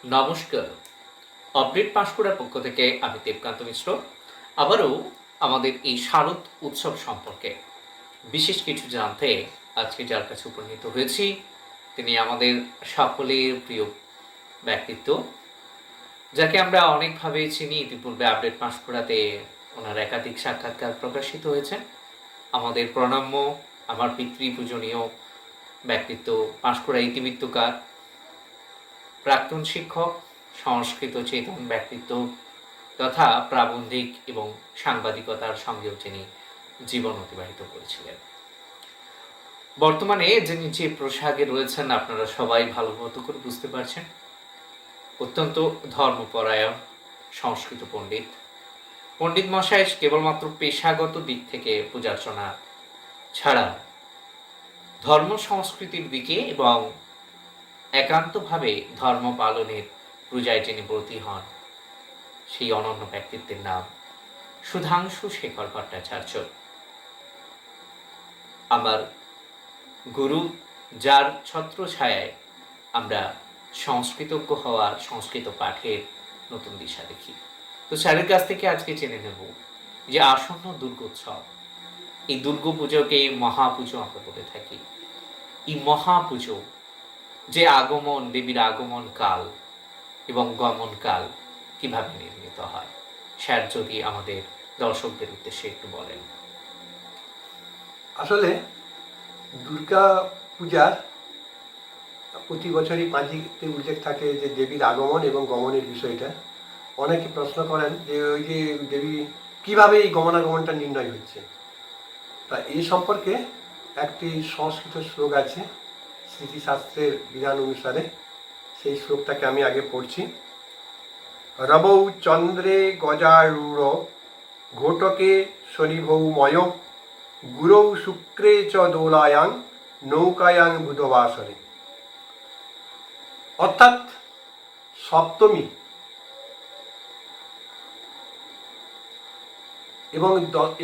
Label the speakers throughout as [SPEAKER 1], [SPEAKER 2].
[SPEAKER 1] নমস্কার। আপডেট পাঁশকুড়ার পক্ষ থেকে আমি দেবকান্ত মিশ্র আবারও আমাদের এই শারদ উৎসব সম্পর্কে বিশেষ কিছু জানতে আজকে যার কাছে উপনীত হয়েছি তিনি আমাদের সকলের প্রিয় ব্যক্তিত্ব, যাকে আমরা অনেকভাবে চিনি। ইতিপূর্বে আপডেট পাঁশকুড়াতে ওনার একাধিক সাক্ষাৎকার প্রকাশিত হয়েছে। আমাদের প্রণম্য, আমার পিতৃপূজনীয় ব্যক্তিত্ব, পাঁশকুড়া ইতিবৃত্তকার, প্রাক্তন শিক্ষক, সংস্কৃত চেতন ব্যক্তিত্ব তথা প্রাবন্ধিক এবং সাংবাদিকতার সঙ্গেও তিনি জীবন অতিবাহিত করেছিলেন। বর্তমানে যিনি যে পোশাকে রয়েছেন আপনারা সবাই ভালো মতো করে বুঝতে পারছেন। অত্যন্ত ধর্মপরায়ণ সংস্কৃত পণ্ডিত। পণ্ডিত মশাই কেবলমাত্র পেশাগত দিক থেকে পূজার্চনা ছাড়া ধর্ম সংস্কৃতির দিকে এবং একান্তভাবে ধর্ম পালনের পূজায় যিনি ব্রতী হন, সেই অনন্য ব্যক্তিত্বের নাম সুধাংশু শেখর ভট্টাচার্য। আমার গুরু, যার ছত্রছায়ায় আমরা সংস্কৃতজ্ঞ হওয়ার, সংস্কৃত পাঠের নতুন দিশা দেখি। তো স্যারের কাছ থেকে আজকে জেনে নেব যে আসন্ন দুর্গোৎসব, এই দুর্গাপুজোকে মহাপুজো আমরা বলে থাকি। এই মহাপুজো যে আগমন, দেবীর আগমন কাল এবং গমন কাল কিভাবে নির্মিত হয়, স্যার যদি আমাদের দর্শকদের উদ্দেশ্যে একটু বলেন।
[SPEAKER 2] আসলে দুর্গা পূজার প্রতি বছরই পাঁজিতে উল্লেখ থাকে যে দেবীর আগমন এবং গমনের বিষয়টা। অনেকে প্রশ্ন করেন যে ওই যে দেবী কিভাবে এই গমনাগমনটা নির্ণয় হচ্ছে। তা এই সম্পর্কে একটি সংস্কৃত শ্লোক আছে স্মৃতিশাস্ত্রের বিধান অনুসারে। সেই শ্লোকটাকে আমি আগে পড়ছি। রবৌ চন্দ্রে গজারূঢ় ঘোটকে শনিভৌময় গুরৌ শুক্রে চ দোলায়াং নৌকায়াং বুধবাসরে। অর্থাৎ সপ্তমী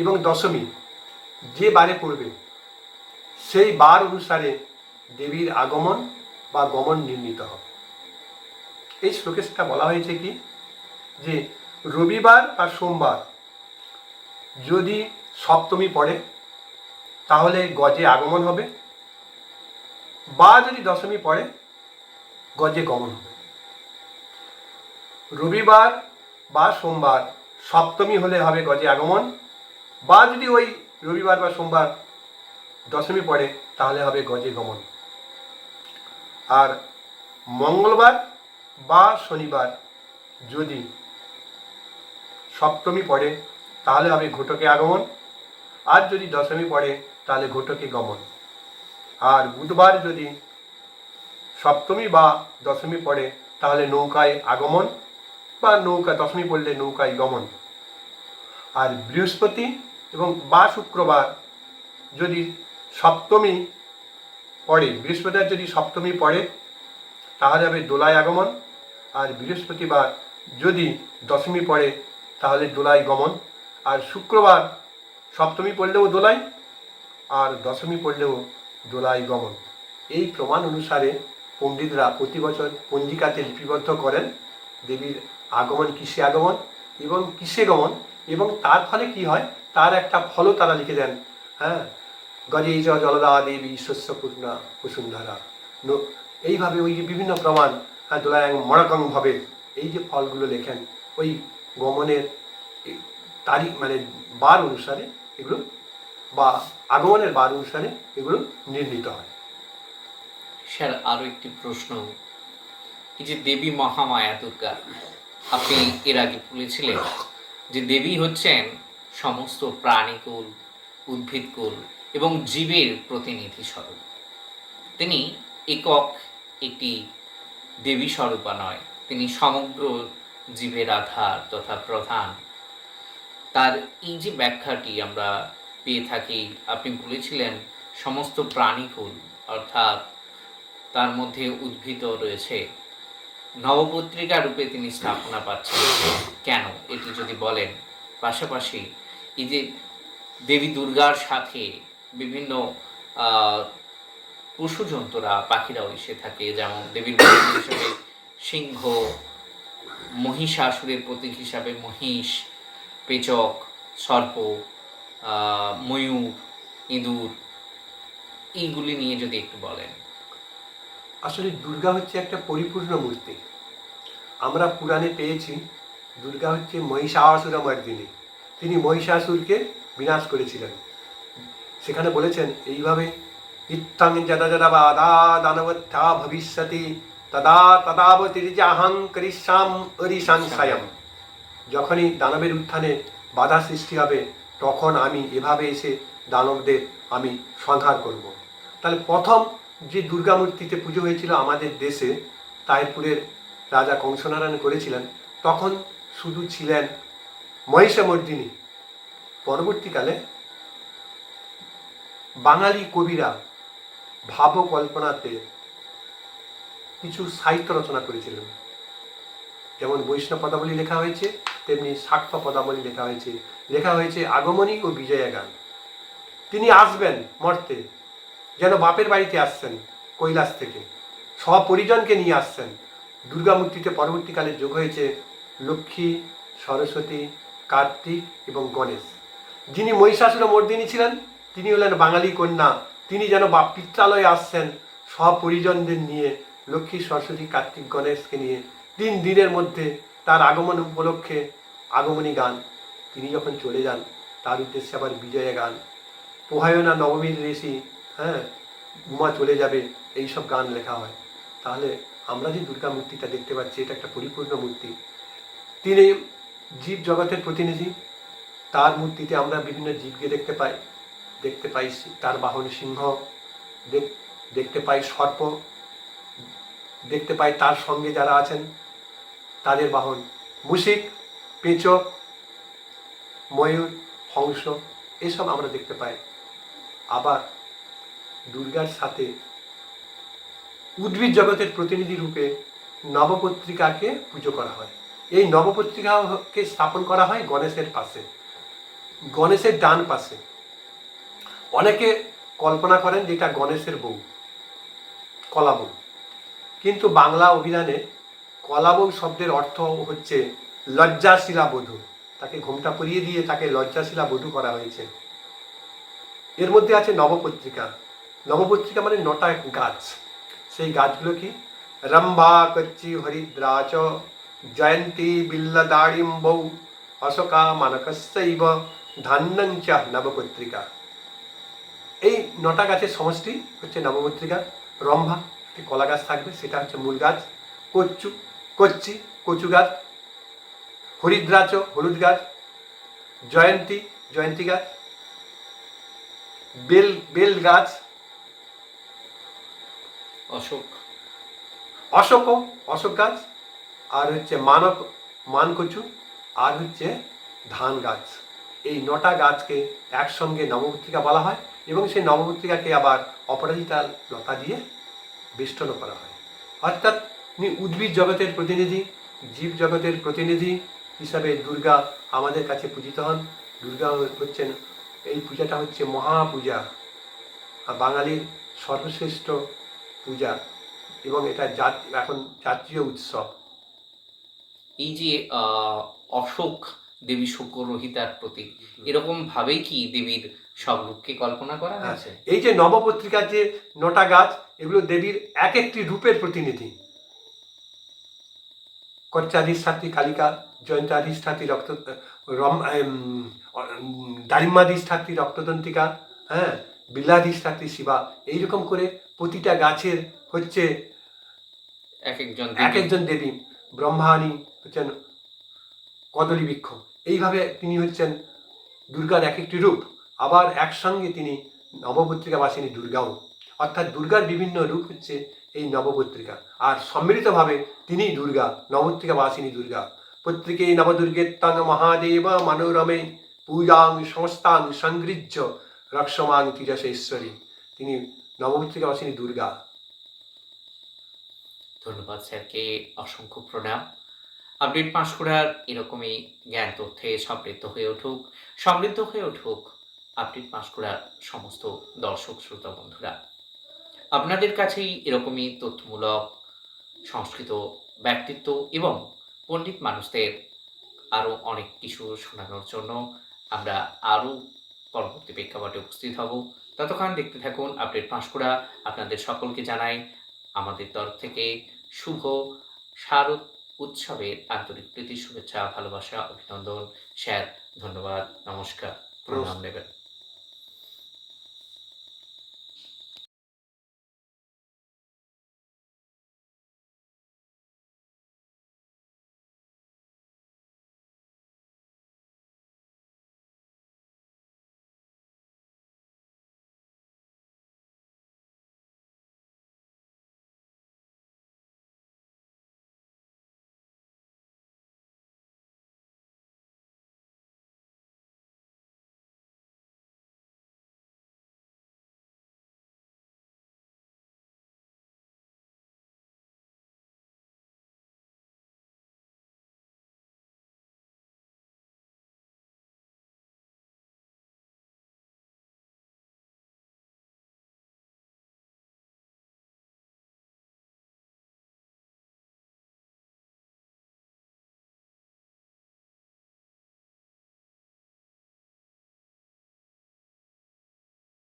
[SPEAKER 2] এবং দশমী যে বারে পড়বে সেই বার অনুসারে দেবীর আগমন বা গমন নির্ণীত হবে। এই শ্লোকে সেটা বলা হয়েছে কি যে রবিবার বা সোমবার যদি সপ্তমী পড়ে তাহলে গজে আগমন হবে, বা যদি দশমী পড়ে গজে গমন হবে। রবিবার বা সোমবার সপ্তমী হলে হবে গজে আগমন, বা যদি ওই রবিবার বা সোমবার দশমী পড়ে তাহলে হবে গজে গমন। আর মঙ্গলবার বা শনিবার যদি সপ্তমী পড়ে তাহলে হবে ঘটকে আগমন, আর যদি দশমী পড়ে তাহলে ঘটকে গমন। আর বুধবার যদি সপ্তমী বা দশমী পড়ে তাহলে নৌকায় আগমন, বা দশমী পড়লে নৌকায় গমন। আর বৃহস্পতি এবং বা শুক্রবার যদি সপ্তমী পড়ে, বৃহস্পতিবার যদি সপ্তমী পড়ে তাহলে হবে দোলায় আগমন, আর বৃহস্পতিবার যদি দশমী পড়ে তাহলে দোলায় গমন। আর শুক্রবার সপ্তমী পড়লেও দোলায়, আর দশমী পড়লেও দোলায় গমন। এই প্রমাণ অনুসারে পণ্ডিতরা প্রতি বছর পঞ্জিকাতে লিপিবদ্ধ করেন দেবীর আগমন কিসে আগমন এবং কিসে গমন, এবং তার ফলে কি হয় তার একটা ফলও তারা লিখে দেন। হ্যাঁ, গজেই চ জলদা দেবী শস্যপূর্ণা বসুন্ধরা। এইভাবে ওই যে বিভিন্ন প্রমাণ, হ্যাঁ, দোলায়াং মড়কং ভাবে, এই যে ফলগুলো লেখেন ওই গমনের তারিখ মানে বার অনুসারে এগুলো, বা আগমনের বার অনুসারে এগুলো নির্ণীত হয়।
[SPEAKER 1] স্যার আরো একটি প্রশ্ন, এই যে দেবী মহামায়া দুর্গা, আপনি এর আগে বলেছিলেন যে দেবী হচ্ছেন সমস্ত প্রাণীকুল, উদ্ভিদকুল এবং জীবের প্রতিনিধি স্বরূপ। তিনি একক একটি দেবী স্বরূপা নয়, তিনি সমগ্র জীবের আধার তথা প্রধান। তার এই যে ব্যাখ্যাটি আমরা পেয়ে থাকি, আপনি বলেছিলেন সমস্ত প্রাণীকুল, অর্থাৎ তার মধ্যে উদ্ভিদ রয়েছে। নবপত্রিকা রূপে তিনি স্থাপনা পাচ্ছেন কেন, এটি যদি বলেন। পাশাপাশি এই যে দেবী দুর্গার সাথে বিভিন্ন পশু জন্তুরা, পাখিরাও এসে থাকে, যেমন দেবীর মন্দির হিসেবে সিংহ, মহিষাসুরের প্রতীক হিসাবে মহিষ, পেচক, সর্প, ময়ূর, ইঁদুর, এইগুলি নিয়ে যদি একটু বলেন।
[SPEAKER 2] আসলে দুর্গা হচ্ছে একটা পরিপূর্ণ মূর্তি। আমরা পুরাণে পেয়েছি দুর্গা হচ্ছে মহিষাসুরমর্দিনী, তিনি মহিষাসুরকে বিনাশ করেছিলেন। সেখানে বলেছেন এইভাবে, ইত্থং যদা যদা বাধা দানবত্যা ভবিষ্যতি তদা তদাবতির্যাহং করিষ্যাম অরিসংশয়ম। যখনই দানবের উত্থানে বাধা সৃষ্টি হবে তখন আমি এভাবে এসে দানবদের আমি সংহার করব। তাহলে প্রথম যে দুর্গা মূর্তিতে পুজো হয়েছিল আমাদের দেশে, তাইপুরের রাজা কংসনারায়ণ করেছিলেন, তখন শুধু ছিলেন মহিষামর্দিনী। পরবর্তীকালে বাঙালি কবিরা ভাব কল্পনাতে কিছু সাহিত্য রচনা করেছিলেন। যেমন বৈষ্ণব পদাবলী লেখা হয়েছে, তেমনি শাক্ত পদাবলী লেখা হয়েছে আগমনী ও বিজয়া গান। তিনি আসবেন মর্তে, যেন বাপের বাড়িতে আসছেন কৈলাস থেকে, সপরিজনকে নিয়ে আসছেন। দুর্গা মূর্তিতে পরবর্তীকালে যোগ হয়েছে লক্ষ্মী, সরস্বতী, কার্তিক এবং গণেশ। যিনি মহিষাসুরমর্দিনী ছিলেন তিনি হলেন বাঙালি কন্যা, তিনি যেন পিত্রালয়ে আসছেন সপরিজনদের নিয়ে, লক্ষ্মী, সরস্বতী, কার্তিক, গণেশকে নিয়ে 3 দিনের মধ্যে তার আগমন উপলক্ষে আগমনী গান। তিনি যখন চলে যান তার উদ্দেশ্যে আবার বিজয়া গান, পোহায়না নবমীর ঋষি, উমা চলে যাবে, এইসব গান লেখা হয়। তাহলে আমরা যে দুর্গা মূর্তিটা দেখতে পাচ্ছি এটা একটা পরিপূর্ণ মূর্তি। তিনি জীব জগতের প্রতিনিধি। তার মূর্তিতে আমরা বিভিন্ন জীবকে দেখতে পাই তার বাহন সিংহ, দেখতে পাই সর্প, দেখতে পাই তার সঙ্গে যারা আছেন তাদের বাহন মুশিক, পেচক, ময়ূর, হংস, এসব আমরা দেখতে পাই। আবার দুর্গার সাথে উদ্ভিদ জগতের প্রতিনিধি রূপে নবপত্রিকাকে পুজো করা হয়। এই নবপত্রিকাকে স্থাপন করা হয় গণেশের পাশে, গণেশের ডান পাশে। অনেকে কল্পনা করেন যে এটা গণেশের বউ, কলা বউ, কিন্তু বাংলা অভিধানে কলা বউ শব্দের অর্থ হচ্ছে লজ্জাশীলা বধূ। তাকে ঘোমটা পরিয়ে দিয়ে তাকে লজ্জাশীলা বধূ করা হয়েছে। এর মধ্যে আছে নবপত্রিকা। নবপত্রিকা মানে 9টা গাছ। সেই গাছগুলো কি? রম্ভা, কচ্চি, হরিদ্রাচ, জয়ন্তী, বিল্লদাড়িম্বৌ, অশোকা, মানকস্যৈব, ধান্যঞ্চ নবপত্রিকা। এই 9টা গাছের সমষ্টি হচ্ছে নবপত্রিকা। রম্ভা, একটি কলা গাছ থাকবে, সেটা হচ্ছে মূল গাছ। কচ্চি, কচু গাছ। হরিদ্রাচ, হলুদ গাছ। জয়ন্তী গাছ। বেল গাছ। অশোক গাছ। আর হচ্ছে মানকচু, আর হচ্ছে ধান গাছ। এই 9টা গাছকে একসঙ্গে নবপত্রিকা বলা হয় এবং সেই নবপত্রিকাকে আবার অপরাজিতা লতা দিয়ে বেষ্টন করা হয়। অর্থাৎ উদ্ভিদ জগতের প্রতিনিধি, জীব জগতের প্রতিনিধি হিসাবে দুর্গা আমাদের কাছে পূজিত হন। দুর্গা হচ্ছেন, এই পূজাটা হচ্ছে মহাপূজা, বাঙালির সর্বশ্রেষ্ঠ পূজা এবং এটা এখন জাতীয় উৎসব।
[SPEAKER 1] এই যে অশোক দেবী শোকরহিতার প্রতীক, এরকম ভাবেই কি দেবীর সব রূপকে কল্পনা করা হয়েছে?
[SPEAKER 2] এই যে নবপত্রিকার যে 9টা গাছ, এগুলো দেবীর এক একটি রূপের প্রতিনিধি। কচ্চাধিষ্ঠাত্রী কালিকা, জয়ন্তাধিষ্ঠাত্রী দারিম্বাধিষ্ঠাত্রী রক্তদন্তিকা, বিল্লাধিষ্ঠাত্রী শিবা। এইরকম করে প্রতিটা গাছের হচ্ছে এক একজন দেবী। ব্রহ্মাণী হচ্ছেন কদলী বৃক্ষ। এইভাবে তিনি হচ্ছেন দুর্গার এক একটি রূপ। আবার একসঙ্গে তিনি নবপত্রিকাবাসিনী দুর্গাও, অর্থাৎ দুর্গার বিভিন্ন রূপ হচ্ছে এই নবপত্রিকা, আর সম্মিলিতভাবে তিনি দুর্গা, নবপত্রিকাবাসিনী দুর্গা। পত্রিকে নবদুর্গেত্তাং মহাদেব মনোরমে পূজাং সংস্থাং সংগৃহ্য রক্ষমাং তিজসেশ্বরী। তিনি নবপত্রিকাবাসিনী দুর্গা।
[SPEAKER 1] ধন্যবাদ স্যারকে, অসংখ্য প্রণাম। আপডেট পাঁশকুড়ার এরকমই জ্ঞান তথ্যে সমৃদ্ধ হয়ে উঠুক আপডেট পাঁশকুড়ার সমস্ত দর্শক শ্রোতা বন্ধুরা। আপনাদের কাছেই এরকমই তথ্যমূলক সংস্কৃত ব্যক্তিত্ব এবং পণ্ডিত মানুষদের আরও অনেক কিছু শোনানোর জন্য আমরা আরও পরবর্তী প্রেক্ষাপটে উপস্থিত হব। ততক্ষণ দেখতে থাকুন আপডেট পাঁশকুড়া। আপনাদের সকলকে জানাই আমাদের তরফ থেকে শুভ শারদ উৎসবের আন্তরিক প্রীতি, শুভেচ্ছা, ভালোবাসা, অভিনন্দন, স্যার ধন্যবাদ, নমস্কার, প্রণাম নেবেন।